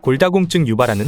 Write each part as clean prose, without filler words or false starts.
골다공증 유발하는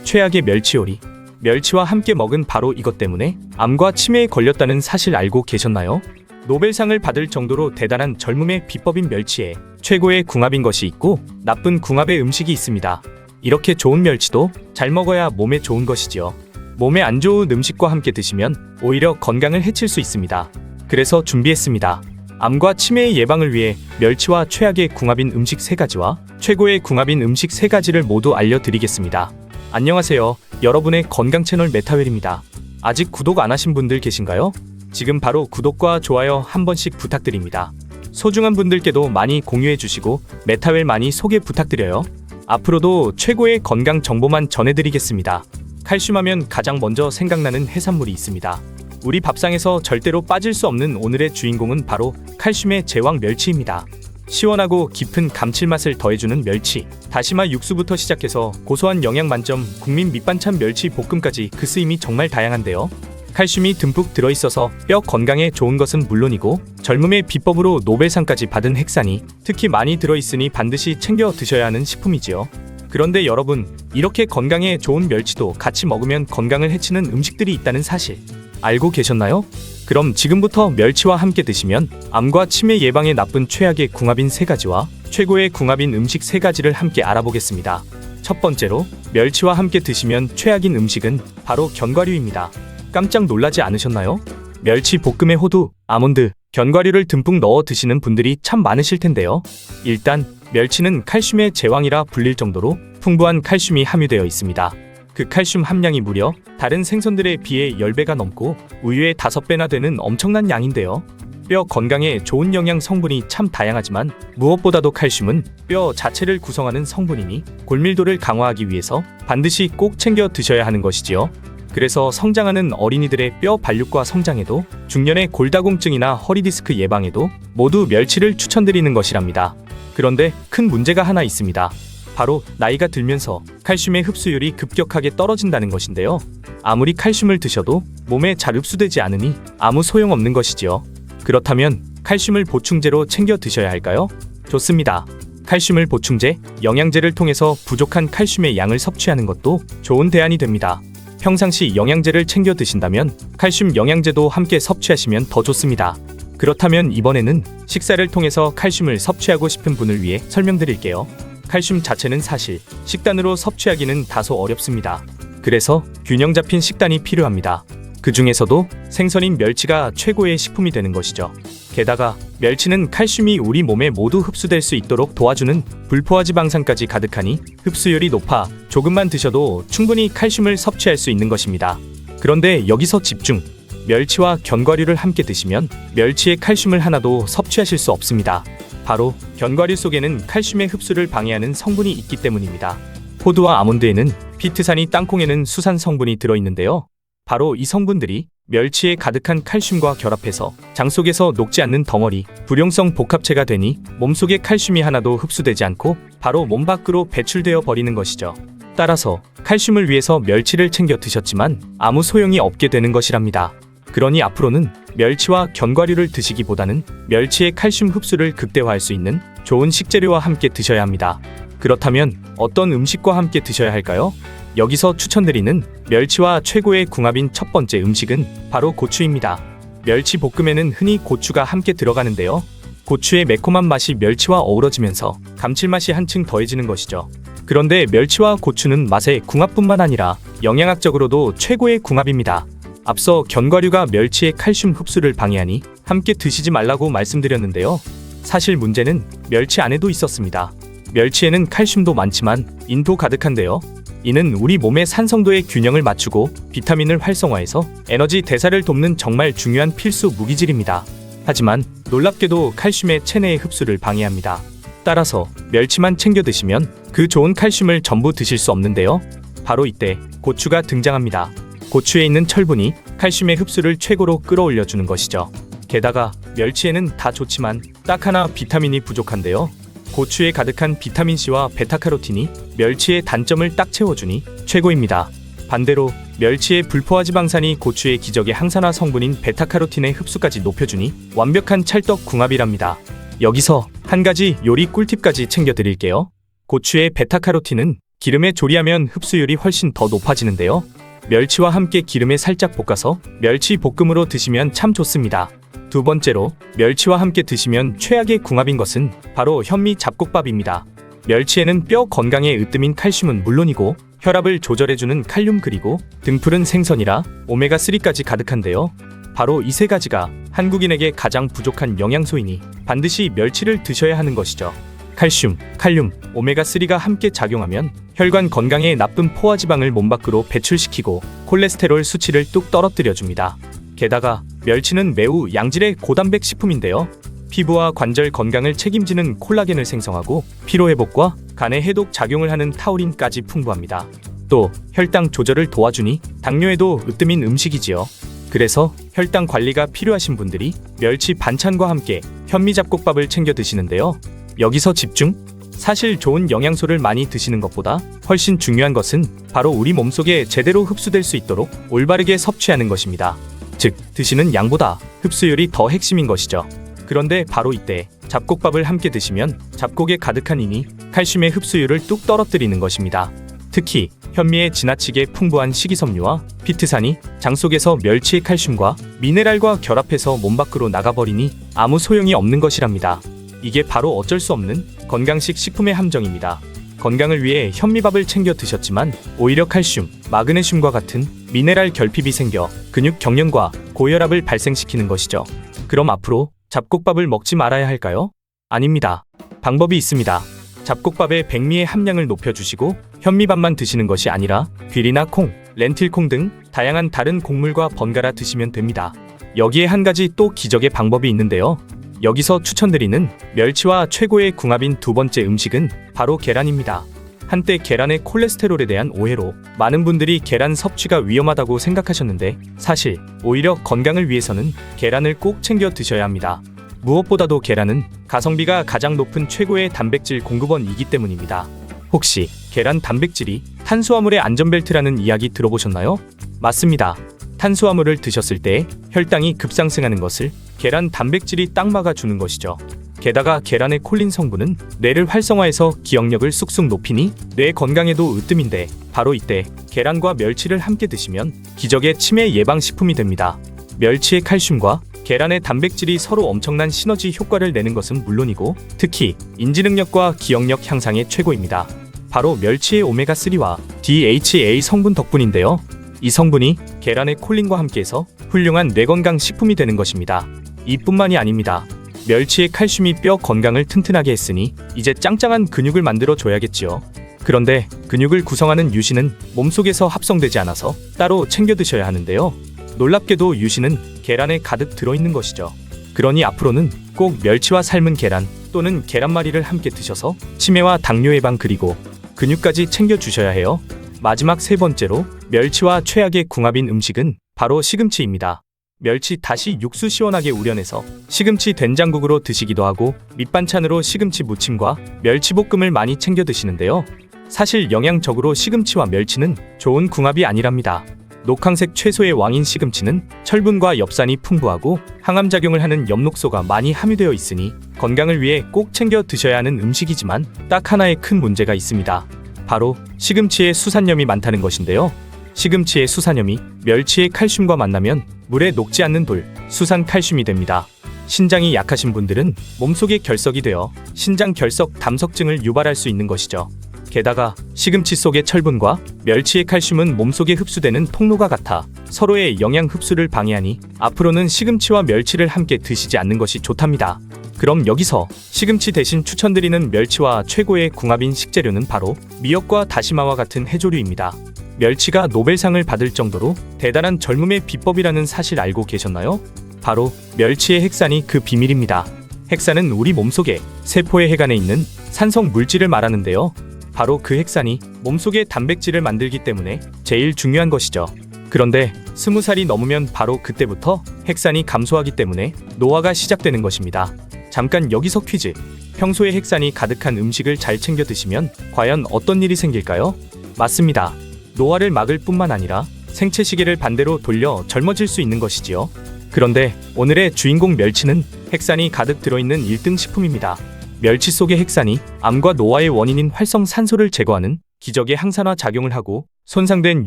최악의 멸치요리. 멸치와 함께 먹은 바로 이것 때문에 암과 치매에 걸렸다는 사실 알고 계셨나요? 노벨상을 받을 정도로 대단한 젊음의 비법인 멸치에 최고의 궁합인 것이 있고 나쁜 궁합의 음식이 있습니다. 이렇게 좋은 멸치도 잘 먹어야 몸에 좋은 것이지요. 몸에 안 좋은 음식과 함께 드시면 오히려 건강을 해칠 수 있습니다. 그래서 준비했습니다. 암과 치매의 예방을 위해 멸치와 최악의 궁합인 음식 3가지와 최고의 궁합인 음식 3가지를 모두 알려드리겠습니다. 안녕하세요. 여러분의 건강 채널 메타웰입니다. 아직 구독 안 하신 분들 계신가요? 지금 바로 구독과 좋아요 한 번씩 부탁드립니다. 소중한 분들께도 많이 공유해 주시고 메타웰 많이 소개 부탁드려요. 앞으로도 최고의 건강 정보만 전해드리겠습니다. 칼슘하면 가장 먼저 생각나는 해산물이 있습니다. 우리 밥상에서 절대로 빠질 수 없는 오늘의 주인공은 바로 칼슘의 제왕 멸치입니다. 시원하고 깊은 감칠맛을 더해주는 멸치, 다시마 육수부터 시작해서 고소한 영양 만점 국민 밑반찬 멸치 볶음까지 그 쓰임이 정말 다양한데요. 칼슘이 듬뿍 들어있어서 뼈 건강에 좋은 것은 물론이고 젊음의 비법으로 노벨상까지 받은 핵산이 특히 많이 들어있으니 반드시 챙겨 드셔야 하는 식품이지요. 그런데 여러분, 이렇게 건강에 좋은 멸치도 같이 먹으면 건강을 해치는 음식들이 있다는 사실 알고 계셨나요? 그럼 지금부터 멸치와 함께 드시면 암과 치매 예방에 나쁜 최악의 궁합인 3가지와 최고의 궁합인 음식 3가지를 함께 알아보겠습니다. 첫 번째로, 멸치와 함께 드시면 최악인 음식은 바로 견과류입니다. 깜짝 놀라지 않으셨나요? 멸치 볶음에 호두, 아몬드, 견과류를 듬뿍 넣어 드시는 분들이 참 많으실 텐데요. 일단 멸치는 칼슘의 제왕이라 불릴 정도로 풍부한 칼슘이 함유되어 있습니다. 그 칼슘 함량이 무려 다른 생선들에 비해 10배가 넘고 우유의 5배나 되는 엄청난 양인데요. 뼈 건강에 좋은 영양 성분이 참 다양하지만 무엇보다도 칼슘은 뼈 자체를 구성하는 성분이니 골밀도를 강화하기 위해서 반드시 꼭 챙겨 드셔야 하는 것이지요. 그래서 성장하는 어린이들의 뼈 발육과 성장에도, 중년의 골다공증이나 허리디스크 예방에도 모두 멸치를 추천드리는 것이랍니다. 그런데 큰 문제가 하나 있습니다. 바로 나이가 들면서 칼슘의 흡수율이 급격하게 떨어진다는 것인데요. 아무리 칼슘을 드셔도 몸에 잘 흡수되지 않으니 아무 소용없는 것이지요. 그렇다면 칼슘을 보충제로 챙겨 드셔야 할까요? 좋습니다. 칼슘을 보충제, 영양제를 통해서 부족한 칼슘의 양을 섭취하는 것도 좋은 대안이 됩니다. 평상시 영양제를 챙겨 드신다면 칼슘 영양제도 함께 섭취하시면 더 좋습니다. 그렇다면 이번에는 식사를 통해서 칼슘을 섭취하고 싶은 분을 위해 설명드릴게요. 칼슘 자체는 사실 식단으로 섭취하기는 다소 어렵습니다. 그래서 균형 잡힌 식단이 필요합니다. 그 중에서도 생선인 멸치가 최고의 식품이 되는 것이죠. 게다가 멸치는 칼슘이 우리 몸에 모두 흡수될 수 있도록 도와주는 불포화지방산까지 가득하니 흡수율이 높아 조금만 드셔도 충분히 칼슘을 섭취할 수 있는 것입니다. 그런데 여기서 집중! 멸치와 견과류를 함께 드시면 멸치의 칼슘을 하나도 섭취하실 수 없습니다. 바로 견과류 속에는 칼슘의 흡수를 방해하는 성분이 있기 때문입니다. 호두와 아몬드에는 피트산이, 땅콩에는 수산 성분이 들어있는데요. 바로 이 성분들이 멸치에 가득한 칼슘과 결합해서 장 속에서 녹지 않는 덩어리, 불용성 복합체가 되니 몸속에 칼슘이 하나도 흡수되지 않고 바로 몸 밖으로 배출되어 버리는 것이죠. 따라서 칼슘을 위해서 멸치를 챙겨 드셨지만 아무 소용이 없게 되는 것이랍니다. 그러니 앞으로는 멸치와 견과류를 드시기보다는 멸치의 칼슘 흡수를 극대화할 수 있는 좋은 식재료와 함께 드셔야 합니다. 그렇다면 어떤 음식과 함께 드셔야 할까요? 여기서 추천드리는 멸치와 최고의 궁합인 첫 번째 음식은 바로 고추입니다. 멸치 볶음에는 흔히 고추가 함께 들어가는데요. 고추의 매콤한 맛이 멸치와 어우러지면서 감칠맛이 한층 더해지는 것이죠. 그런데 멸치와 고추는 맛의 궁합뿐만 아니라 영양학적으로도 최고의 궁합입니다. 앞서 견과류가 멸치의 칼슘 흡수를 방해하니 함께 드시지 말라고 말씀드렸는데요. 사실 문제는 멸치 안에도 있었습니다. 멸치에는 칼슘도 많지만 인도 가득한데요. 이는 우리 몸의 산성도의 균형을 맞추고 비타민을 활성화해서 에너지 대사를 돕는 정말 중요한 필수 무기질입니다. 하지만 놀랍게도 칼슘의 체내의 흡수를 방해합니다. 따라서 멸치만 챙겨 드시면 그 좋은 칼슘을 전부 드실 수 없는데요. 바로 이때 고추가 등장합니다. 고추에 있는 철분이 칼슘의 흡수를 최고로 끌어올려주는 것이죠. 게다가 멸치에는 다 좋지만 딱 하나 비타민이 부족한데요. 고추에 가득한 비타민C와 베타카로틴이 멸치의 단점을 딱 채워주니 최고입니다. 반대로 멸치의 불포화지방산이 고추의 기적의 항산화 성분인 베타카로틴의 흡수까지 높여주니 완벽한 찰떡 궁합이랍니다. 여기서 한 가지 요리 꿀팁까지 챙겨드릴게요. 고추의 베타카로틴은 기름에 조리하면 흡수율이 훨씬 더 높아지는데요. 멸치와 함께 기름에 살짝 볶아서 멸치 볶음으로 드시면 참 좋습니다. 두 번째로 멸치와 함께 드시면 최악의 궁합인 것은 바로 현미 잡곡밥입니다. 멸치에는 뼈 건강에 으뜸인 칼슘은 물론이고 혈압을 조절해주는 칼륨 그리고 등푸른 생선이라 오메가3까지 가득한데요. 바로 이 세 가지가 한국인에게 가장 부족한 영양소이니 반드시 멸치를 드셔야 하는 것이죠. 칼슘, 칼륨, 오메가3가 함께 작용하면 혈관 건강에 나쁜 포화지방을 몸 밖으로 배출시키고 콜레스테롤 수치를 뚝 떨어뜨려줍니다. 게다가 멸치는 매우 양질의 고단백 식품인데요. 피부와 관절 건강을 책임지는 콜라겐을 생성하고 피로회복과 간에 해독 작용을 하는 타우린까지 풍부합니다. 또 혈당 조절을 도와주니 당뇨에도 으뜸인 음식이지요. 그래서 혈당 관리가 필요하신 분들이 멸치 반찬과 함께 현미잡곡밥을 챙겨 드시는데요. 여기서 집중! 사실 좋은 영양소를 많이 드시는 것보다 훨씬 중요한 것은 바로 우리 몸속에 제대로 흡수될 수 있도록 올바르게 섭취하는 것입니다. 즉, 드시는 양보다 흡수율이 더 핵심인 것이죠. 그런데 바로 이때 잡곡밥을 함께 드시면 잡곡에 가득한 인이 칼슘의 흡수율을 뚝 떨어뜨리는 것입니다. 특히 현미에 지나치게 풍부한 식이섬유와 피트산이 장 속에서 멸치의 칼슘과 미네랄과 결합해서 몸 밖으로 나가버리니 아무 소용이 없는 것이랍니다. 이게 바로 어쩔 수 없는 건강식 식품의 함정입니다. 건강을 위해 현미밥을 챙겨 드셨지만 오히려 칼슘, 마그네슘과 같은 미네랄 결핍이 생겨 근육 경련과 고혈압을 발생시키는 것이죠. 그럼 앞으로 잡곡밥을 먹지 말아야 할까요? 아닙니다. 방법이 있습니다. 잡곡밥에 백미의 함량을 높여주시고 현미밥만 드시는 것이 아니라 귀리나 콩, 렌틸콩 등 다양한 다른 곡물과 번갈아 드시면 됩니다. 여기에 한 가지 또 기적의 방법이 있는데요. 여기서 추천드리는 멸치와 최고의 궁합인 두 번째 음식은 바로 계란입니다. 한때 계란의 콜레스테롤에 대한 오해로 많은 분들이 계란 섭취가 위험하다고 생각하셨는데 사실 오히려 건강을 위해서는 계란을 꼭 챙겨 드셔야 합니다. 무엇보다도 계란은 가성비가 가장 높은 최고의 단백질 공급원이기 때문입니다. 혹시 계란 단백질이 탄수화물의 안전벨트라는 이야기 들어보셨나요? 맞습니다. 탄수화물을 드셨을 때 혈당이 급상승하는 것을 계란 단백질이 딱 막아주는 것이죠. 게다가 계란의 콜린 성분은 뇌를 활성화해서 기억력을 쑥쑥 높이니 뇌 건강에도 으뜸인데 바로 이때 계란과 멸치를 함께 드시면 기적의 치매 예방식품이 됩니다. 멸치의 칼슘과 계란의 단백질이 서로 엄청난 시너지 효과를 내는 것은 물론이고 특히 인지능력과 기억력 향상에 최고입니다. 바로 멸치의 오메가3와 DHA 성분 덕분인데요. 이 성분이 계란의 콜린과 함께해서 훌륭한 뇌건강 식품이 되는 것입니다. 이뿐만이 아닙니다. 멸치의 칼슘이 뼈 건강을 튼튼하게 했으니 이제 짱짱한 근육을 만들어 줘야겠지요. 그런데 근육을 구성하는 유신은 몸속에서 합성되지 않아서 따로 챙겨 드셔야 하는데요. 놀랍게도 유신은 계란에 가득 들어있는 것이죠. 그러니 앞으로는 꼭 멸치와 삶은 계란 또는 계란말이를 함께 드셔서 치매와 당뇨 예방 그리고 근육까지 챙겨 주셔야 해요. 마지막 세 번째로 멸치와 최악의 궁합인 음식은 바로 시금치입니다. 멸치 다시 육수 시원하게 우려내서 시금치 된장국으로 드시기도 하고 밑반찬으로 시금치 무침과 멸치볶음을 많이 챙겨 드시는데요. 사실 영양적으로 시금치와 멸치는 좋은 궁합이 아니랍니다. 녹황색 채소의 왕인 시금치는 철분과 엽산이 풍부하고 항암작용을 하는 엽록소가 많이 함유되어 있으니 건강을 위해 꼭 챙겨 드셔야 하는 음식이지만 딱 하나의 큰 문제가 있습니다. 바로 시금치에 수산염이 많다는 것인데요. 시금치의 수산염이 멸치의 칼슘과 만나면 물에 녹지 않는 돌, 수산칼슘이 됩니다. 신장이 약하신 분들은 몸속에 결석이 되어 신장 결석 담석증을 유발할 수 있는 것이죠. 게다가 시금치 속의 철분과 멸치의 칼슘은 몸속에 흡수되는 통로가 같아 서로의 영양 흡수를 방해하니 앞으로는 시금치와 멸치를 함께 드시지 않는 것이 좋답니다. 그럼 여기서 시금치 대신 추천드리는 멸치와 최고의 궁합인 식재료는 바로 미역과 다시마와 같은 해조류입니다. 멸치가 노벨상을 받을 정도로 대단한 젊음의 비법이라는 사실 알고 계셨나요? 바로 멸치의 핵산이 그 비밀입니다. 핵산은 우리 몸속에 세포의 해관에 있는 산성 물질을 말하는데요. 바로 그 핵산이 몸속의 단백질을 만들기 때문에 제일 중요한 것이죠. 그런데 20살이 넘으면 바로 그때부터 핵산이 감소하기 때문에 노화가 시작되는 것입니다. 잠깐 여기서 퀴즈. 평소에 핵산이 가득한 음식을 잘 챙겨 드시면 과연 어떤 일이 생길까요? 맞습니다. 노화를 막을 뿐만 아니라 생체 시계를 반대로 돌려 젊어질 수 있는 것이지요. 그런데 오늘의 주인공 멸치는 핵산이 가득 들어있는 1등 식품입니다. 멸치 속의 핵산이 암과 노화의 원인인 활성산소를 제거하는 기적의 항산화 작용을 하고 손상된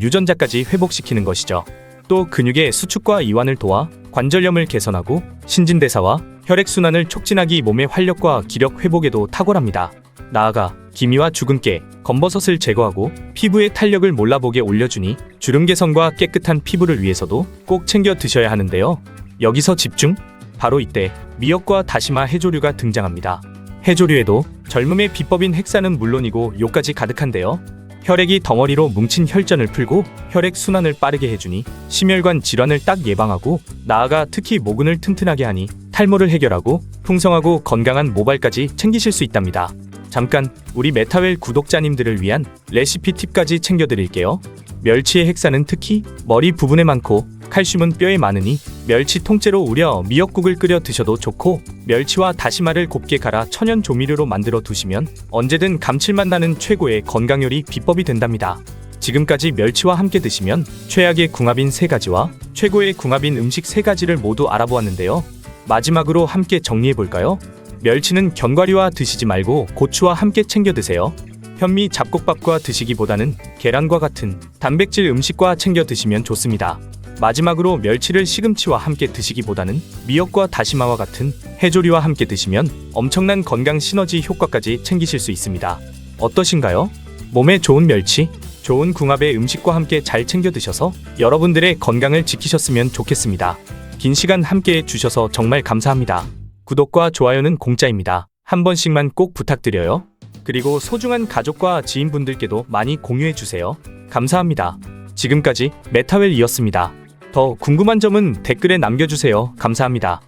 유전자까지 회복시키는 것이죠. 또 근육의 수축과 이완을 도와 관절염을 개선하고 신진대사와 혈액순환을 촉진하기 몸의 활력과 기력 회복에도 탁월합니다. 나아가 기미와 주근깨, 검버섯을 제거하고 피부의 탄력을 몰라보게 올려주니 주름 개선과 깨끗한 피부를 위해서도 꼭 챙겨 드셔야 하는데요. 여기서 집중! 바로 이때 미역과 다시마 해조류가 등장합니다. 해조류에도 젊음의 비법인 핵산은 물론이고 요까지 가득한데요. 혈액이 덩어리로 뭉친 혈전을 풀고 혈액 순환을 빠르게 해주니 심혈관 질환을 딱 예방하고 나아가 특히 모근을 튼튼하게 하니 탈모를 해결하고 풍성하고 건강한 모발까지 챙기실 수 있답니다. 잠깐 우리 메타웰 구독자님들을 위한 레시피 팁까지 챙겨드릴게요. 멸치의 핵산은 특히 머리 부분에 많고 칼슘은 뼈에 많으니 멸치 통째로 우려 미역국을 끓여 드셔도 좋고 멸치와 다시마를 곱게 갈아 천연 조미료로 만들어 두시면 언제든 감칠맛 나는 최고의 건강 요리 비법이 된답니다. 지금까지 멸치와 함께 드시면 최악의 궁합인 3가지와 최고의 궁합인 음식 3가지를 모두 알아보았는데요. 마지막으로 함께 정리해볼까요? 멸치는 견과류와 드시지 말고 고추와 함께 챙겨 드세요. 현미 잡곡밥과 드시기보다는 계란과 같은 단백질 음식과 챙겨 드시면 좋습니다. 마지막으로 멸치를 시금치와 함께 드시기보다는 미역과 다시마와 같은 해조류와 함께 드시면 엄청난 건강 시너지 효과까지 챙기실 수 있습니다. 어떠신가요? 몸에 좋은 멸치, 좋은 궁합의 음식과 함께 잘 챙겨 드셔서 여러분들의 건강을 지키셨으면 좋겠습니다. 긴 시간 함께 해주셔서 정말 감사합니다. 구독과 좋아요는 공짜입니다. 한 번씩만 꼭 부탁드려요. 그리고 소중한 가족과 지인분들께도 많이 공유해주세요. 감사합니다. 지금까지 메타웰이었습니다. 더 궁금한 점은 댓글에 남겨주세요. 감사합니다.